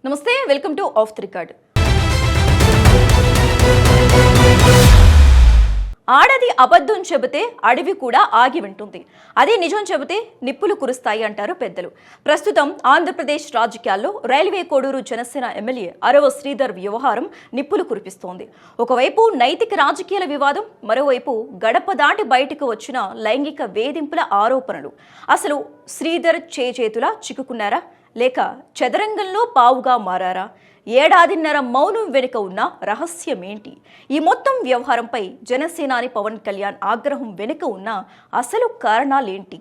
నమస్తే, welcome to of the record. ఆడది అబద్ధం చెబితే అడవి కూడా ఆగి వింటుంది, అదే నిజం చెబితే నిప్పులు కురుస్తాయి అంటారు పెద్దలు. ప్రస్తుతం ఆంధ్రప్రదేశ్ రాజకీయాల్లో రైల్వే కోడూరు జనసేన ఎమ్మెల్యే అరవ శ్రీధర్ వ్యవహారం నిప్పులు కురిపిస్తోంది. ఒకవైపు నైతిక రాజకీయాల వివాదం, మరోవైపు గడప దాటి బయటకు వచ్చిన లైంగిక వేధింపుల ఆరోపణలు. అసలు శ్రీధర్ చేతులా చిక్కుకున్నారా, లేక చదరంగంలో పావుగా మారారా? ఏడాదిన్నర మౌనం వెనుక ఉన్న రహస్యమేంటి? ఈ మొత్తం వ్యవహారంపై జనసేనాని పవన్ కళ్యాణ్ ఆగ్రహం వెనుక ఉన్న అసలు కారణాలేంటి?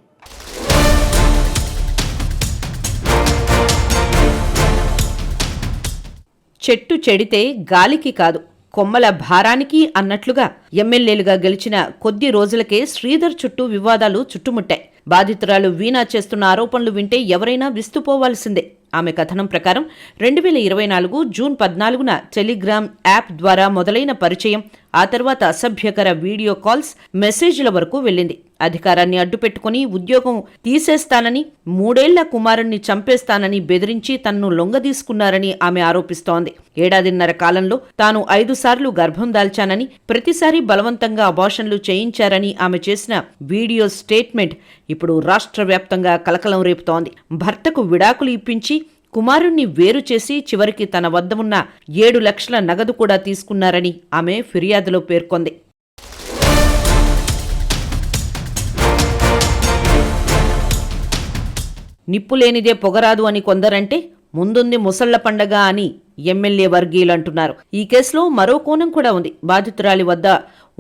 చెట్టు చెడితే గాలికి కాదు, కొమ్మల భారానికి అన్నట్లుగా ఎమ్మెల్యేలుగా గెలిచిన కొద్ది రోజులకే శ్రీధర్ చుట్టూ వివాదాలు చుట్టుముట్టాయి. బాధితురాలు వీణా చేస్తున్న ఆరోపణలు వింటే ఎవరైనా విస్తుపోవాల్సిందే. ఆమె కథనం ప్రకారం 2024 జూన్ 14న టెలిగ్రామ్ యాప్ ద్వారా మొదలైన పరిచయం ఆ తర్వాత అసభ్యకర వీడియో కాల్స్, మెసేజ్ల వరకు వెళ్ళింది. అధికారాన్ని అడ్డుపెట్టుకుని ఉద్యోగం తీసేస్తానని, 3 ఏళ్ల కుమారుణ్ణి చంపేస్తానని బెదిరించి తన్ను లొంగదీసుకున్నారని ఆమె ఆరోపిస్తోంది. ఏడాదిన్నర కాలంలో తాను 5 సార్లు గర్భం దాల్చానని, ప్రతిసారి బలవంతంగా అబార్షన్లు చేయించారని ఆమె చేసిన వీడియో స్టేట్మెంట్ ఇప్పుడు రాష్ట్ర వ్యాప్తంగా కలకలం రేపుతోంది. భర్తకు విడాకులు ఇప్పించి కుమారుణ్ణి వేరు చేసి చివరికి తన వద్ద ఉన్న 7 లక్షల నగదు కూడా తీసుకున్నారని ఆమె ఫిర్యాదులో పేర్కొంది. నిప్పులేనిదే పొగరాదు అని కొందరంటే, ముందుంది ముసళ్ల పండగ అని ఎమ్మెల్యే వర్గీయులంటున్నారు. ఈ కేసులో మరో కోణం కూడా ఉంది. బాధితురాలి వద్ద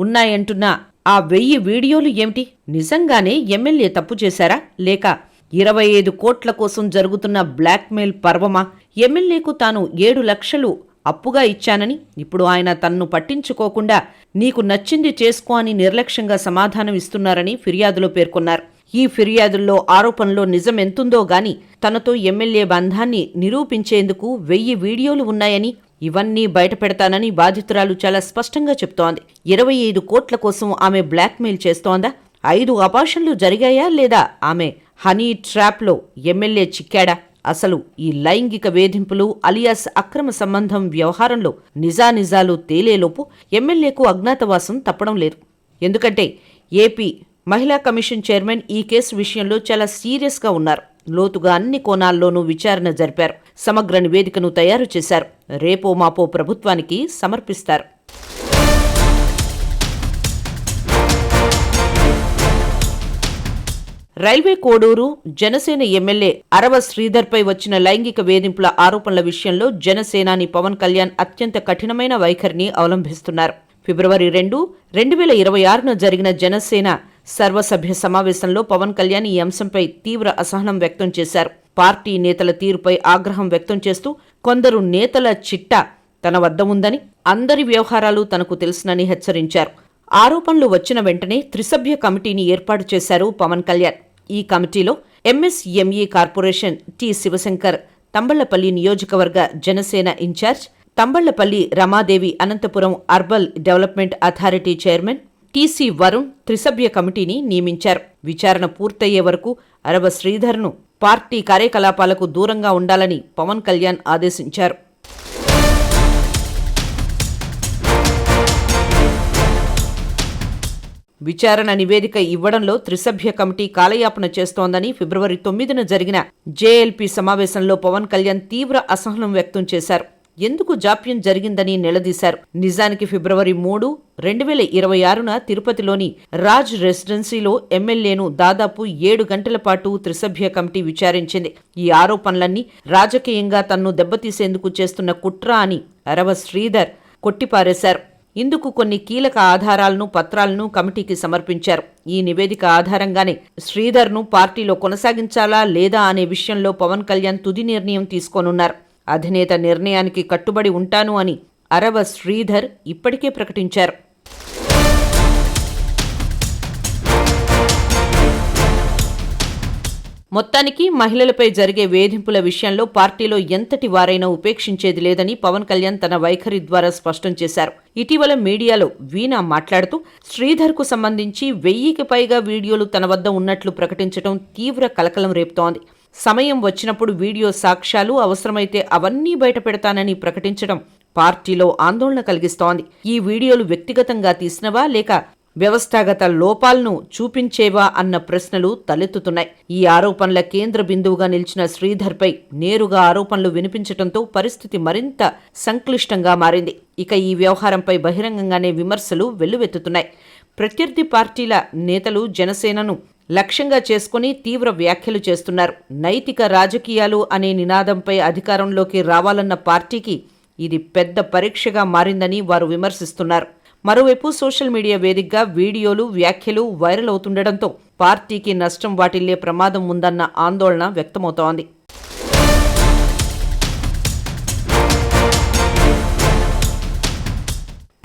ఉన్నాయంటున్న ఆ 1000 వీడియోలు ఏమిటి? నిజంగానే ఎమ్మెల్యే తప్పు చేశారా, లేక 25 కోట్ల కోసం జరుగుతున్న బ్లాక్మెయిల్ పర్వమా? ఎమ్మెల్యేకు తాను 7 లక్షలు అప్పుగా ఇచ్చానని, ఇప్పుడు ఆయన తన్ను పట్టించుకోకుండా నీకు నచ్చింది చేసుకో అని నిర్లక్ష్యంగా సమాధానం ఇస్తున్నారని ఫిర్యాదులో పేర్కొన్నారు. ఈ ఫిర్యాదుల్లో ఆరోపణలో నిజమెంతుందో గాని తనతో ఎమ్మెల్యే బంధాన్ని నిరూపించేందుకు 1000 వీడియోలు ఉన్నాయని, ఇవన్నీ బయటపెడతానని బాధితురాలు చాలా స్పష్టంగా చెప్తోంది. 25 కోట్ల కోసం ఆమె బ్లాక్మెయిల్ చేస్తోందా? 5 అబార్షన్లు జరిగాయా, లేదా ఆమె హనీ ట్రాప్లో ఎమ్మెల్యే చిక్కాడా? అసలు ఈ లైంగిక వేధింపులు అలియాస్ అక్రమ సంబంధం వ్యవహారంలో నిజానిజాలు తేలేలోపు ఎమ్మెల్యేకు అజ్ఞాతవాసం తప్పడం లేదు. ఎందుకంటే ఏపీ మహిళా కమిషన్ చైర్మన్ ఈ కేసు విషయంలో చాలా సీరియస్గా ఉన్నారు. లోతుగా అన్ని కోణాల్లోనూ విచారణ జరిపారు. సమగ్ర నివేదికను తయారు చేశారు. రేపో మాపో ప్రభుత్వానికి సమర్పిస్తారు. రైల్వే కోడూరు జనసేన ఎమ్మెల్యే అరవ శ్రీధర్పై వచ్చిన లైంగిక వేధింపుల ఆరోపణల విషయంలో జనసేనాని పవన్ కళ్యాణ్ అత్యంత కఠినమైన వైఖరిని అవలంబిస్తున్నారు. ఫిబ్రవరి 2, 2026న జరిగిన జనసేన సర్వసభ్య సమావేశంలో పవన్ కళ్యాణ్ ఈ అంశంపై తీవ్ర అసహనం వ్యక్తం చేశారు. పార్టీ నేతల తీరుపై ఆగ్రహం వ్యక్తం చేస్తూ, కొందరు నేతల చిట్టా తన వద్ద ఉందని, అందరి వ్యవహారాలు తనకు తెలుసునని హెచ్చరించారు. ఆరోపణలు వచ్చిన వెంటనే త్రిసభ్య కమిటీని ఏర్పాటు చేశారు పవన్ కళ్యాణ్. ఈ కమిటీలో MSME corporation T Shivashankar, Thamballapalle నియోజకవర్గ Janasena in charge, Thamballapalle Ramadevi, Anantapuram urban development authority chairman TC Varun త్రిసభ్య కమిటీని నియమించారు. విచారణ పూర్తయ్యే వరకు అరవ శ్రీధర్ను పార్టీ కార్యకలాపాలకు దూరంగా ఉండాలని పవన్ కళ్యాణ్ ఆదేశించారు. విచారణ నివేదిక ఇవ్వడంలో త్రిసభ్య కమిటీ కాలయాపన చేస్తోందని ఫిబ్రవరి 9న జరిగిన జేఎల్పీ సమావేశంలో పవన్ కళ్యాణ్ తీవ్ర అసహనం వ్యక్తం చేశారు. ఎందుకు జాప్యం జరిగిందని నిలదీశారు. నిజానికి ఫిబ్రవరి 3, 2026న తిరుపతిలోని రాజ్ రెసిడెన్సీలో ఎమ్మెల్యేను దాదాపు 7 గంటల పాటు త్రిసభ్య కమిటీ విచారించింది. ఈ ఆరోపణలన్నీ రాజకీయంగా తన్ను దెబ్బతీసేందుకు చేస్తున్న కుట్ర అని అరవ శ్రీధర్ కొట్టిపారేశారు. ఇందుకు కొన్ని కీలక ఆధారాలను, పత్రాలను కమిటీకి సమర్పించారు. ఈ నివేదిక ఆధారంగానే శ్రీధర్ను పార్టీలో కొనసాగించాలా లేదా అనే విషయంలో పవన్ కళ్యాణ్ తుది నిర్ణయం తీసుకోనున్నారు. అధినేత నిర్ణయానికి కట్టుబడి ఉంటాను అని అరవ శ్రీధర్ ఇప్పటికే ప్రకటించారు. మొత్తానికి మహిళలపై జరిగే వేధింపుల విషయంలో పార్టీలో ఎంతటి వారైనా ఉపేక్షించేది లేదని పవన్ కళ్యాణ్ తన వైఖరి ద్వారా స్పష్టం చేశారు. ఇటీవల మీడియాలో వీణా మాట్లాడుతూ శ్రీధర్కు సంబంధించి 1000కి పైగా వీడియోలు తన వద్ద ఉన్నట్లు ప్రకటించడం తీవ్ర కలకలం రేపుతోంది. సమయం వచ్చినప్పుడు వీడియో సాక్ష్యాలు అవసరమైతే అవన్నీ బయటపెడతానని ప్రకటించడం పార్టీలో ఆందోళన కలిగిస్తోంది. ఈ వీడియోలు వ్యక్తిగతంగా తీసినవా లేక వ్యవస్థాగత లోపాలను చూపించేవా అన్న ప్రశ్నలు తలెత్తుతున్నాయి. ఈ ఆరోపణల కేంద్ర బిందువుగా నిలిచిన శ్రీధర్పై నేరుగా ఆరోపణలు వినిపించడంతో పరిస్థితి మరింత సంక్లిష్టంగా మారింది. ఇక ఈ వ్యవహారంపై బహిరంగంగానే విమర్శలు వెల్లువెత్తుతున్నాయి. ప్రత్యర్థి పార్టీల నేతలు జనసేనను లక్ష్యంగా చేసుకుని తీవ్ర వ్యాఖ్యలు చేస్తున్నారు. నైతిక రాజకీయాలు అనే నినాదంపై అధికారంలోకి రావాలన్న పార్టీకి ఇది పెద్ద పరీక్షగా మారిందని వారు విమర్శిస్తున్నారు. మరోవైపు సోషల్ మీడియా వేదికగా వీడియోలు, వ్యాఖ్యలు వైరల్ అవుతుండటంతో పార్టీకి నష్టం వాటిల్లే ప్రమాదం ఉందన్న ఆందోళన వ్యక్తమవుతోంది.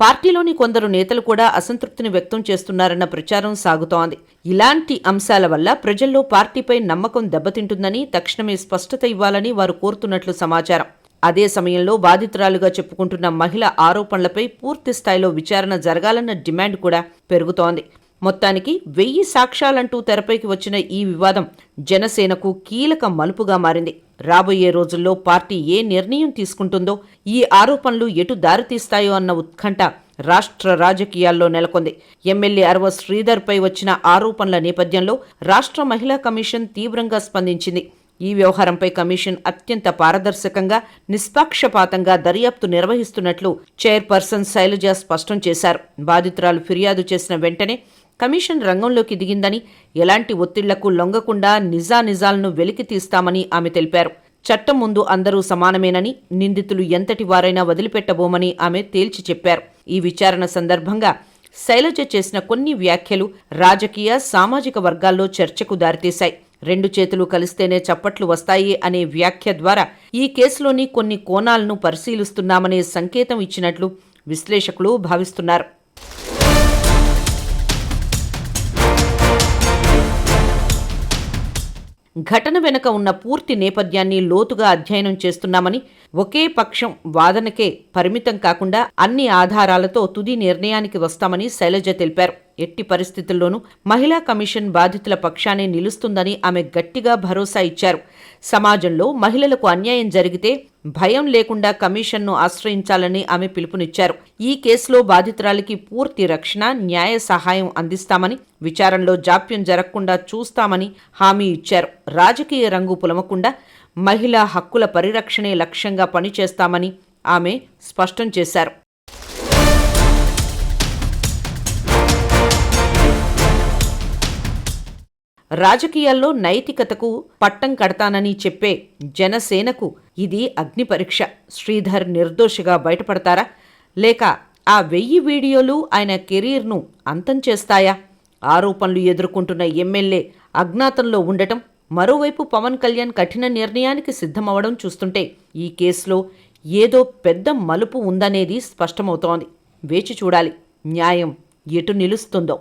పార్టీలోని కొందరు నేతలు కూడా అసంతృప్తిని వ్యక్తం చేస్తున్నారన్న ప్రచారం సాగుతోంది. ఇలాంటి అంశాల వల్ల ప్రజల్లో పార్టీపై నమ్మకం దెబ్బతింటుందని తక్షణమే స్పష్టత ఇవ్వాలని వారు కోరుతున్నట్లు సమాచారం. అదే సమయంలో బాధితురాలుగా చెప్పుకుంటున్న మహిళ ఆరోపణలపై పూర్తి స్థాయిలో విచారణ జరగాలన్న డిమాండ్ కూడా పెరుగుతోంది. మొత్తానికి 1000 సాక్ష్యాలంటూ తెరపైకి వచ్చిన ఈ వివాదం జనసేనకు కీలక మలుపుగా మారింది. రాబోయే రోజుల్లో పార్టీ ఏ నిర్ణయం తీసుకుంటుందో, ఈ ఆరోపణలు ఎటు దారితీస్తాయో అన్న ఉత్కంఠ రాష్ట్ర రాజకీయాల్లో నెలకొంది. ఎమ్మెల్యే అరవ శ్రీధర్పై వచ్చిన ఆరోపణల నేపథ్యంలో రాష్ట్ర మహిళా కమిషన్ తీవ్రంగా స్పందించింది. ఈ వ్యవహారంపై కమిషన్ అత్యంత పారదర్శకంగా, నిష్పక్షపాతంగా దర్యాప్తు నిర్వహిస్తున్నట్లు చైర్పర్సన్ శైలజ స్పష్టం చేశారు. బాధితురాలు ఫిర్యాదు చేసిన వెంటనే కమిషన్ రంగంలోకి దిగిందని, ఎలాంటి ఒత్తిళ్లకు లొంగకుండా నిజానిజాలను వెలికి తీస్తామని ఆమె తెలిపారు. చట్టం ముందు అందరూ సమానమేనని, నిందితులు ఎంతటి వారైనా వదిలిపెట్టబోమని ఆమె తేల్చి చెప్పారు. ఈ విచారణ సందర్భంగా శైలజ చేసిన కొన్ని వ్యాఖ్యలు రాజకీయ, సామాజిక వర్గాల్లో చర్చకు దారితీశాయి. 2 చేతులు కలిస్తేనే చప్పట్లు వస్తాయి అనే వ్యాఖ్య ద్వారా ఈ కేసులోని కొన్ని కోణాలను పరిశీలిస్తున్నామనే సంకేతం ఇచ్చినట్లు విశ్లేషకులు భావిస్తున్నారు. ఘటన వెనుక ఉన్న పూర్తి నేపథ్యాన్ని లోతుగా అధ్యయనం చేస్తున్నామని, ఒకే పక్షం వాదనకే పరిమితం కాకుండా అన్ని ఆధారాలతో తుది నిర్ణయానికి వస్తామని శైలజ తెలిపారు. ఎట్టి పరిస్థితుల్లోనూ మహిళా కమిషన్ బాధితుల పక్షానే నిలుస్తుందని ఆమె గట్టిగా భరోసా ఇచ్చారు. సమాజంలో మహిళలకు అన్యాయం జరిగితే భయం లేకుండా కమిషన్ను ఆశ్రయించాలని ఆమె పిలుపునిచ్చారు. ఈ కేసులో బాధితురాలికి పూర్తి రక్షణ, న్యాయ సహాయం అందిస్తామని, విచారణలో జాప్యం జరగకుండా చూస్తామని హామీ ఇచ్చారు. రాజకీయ రంగు పులమకుండా మహిళా హక్కుల పరిరక్షణే లక్ష్యంగా పనిచేస్తామని ఆమె స్పష్టం చేశారు. రాజకీయాల్లో నైతికతకు పట్టం కడతానని చెప్పే జనసేనకు ఇది అగ్ని పరీక్ష. శ్రీధర్ నిర్దోషిగా బయటపడతారా, లేక ఆ 1000 వీడియోలు ఆయన కెరీర్ను అంతం చేస్తాయా? ఆరోపణలు ఎదుర్కొంటున్న ఎమ్మెల్యే అజ్ఞాతంలో ఉండటం, మరోవైపు పవన్ కళ్యాణ్ కఠిన నిర్ణయానికి సిద్ధమవడం చూస్తుంటే ఈ కేసులో ఏదో పెద్ద మలుపు ఉందనేది స్పష్టమవుతోంది. వేచి చూడాలి న్యాయం ఎటు నిలుస్తుందో.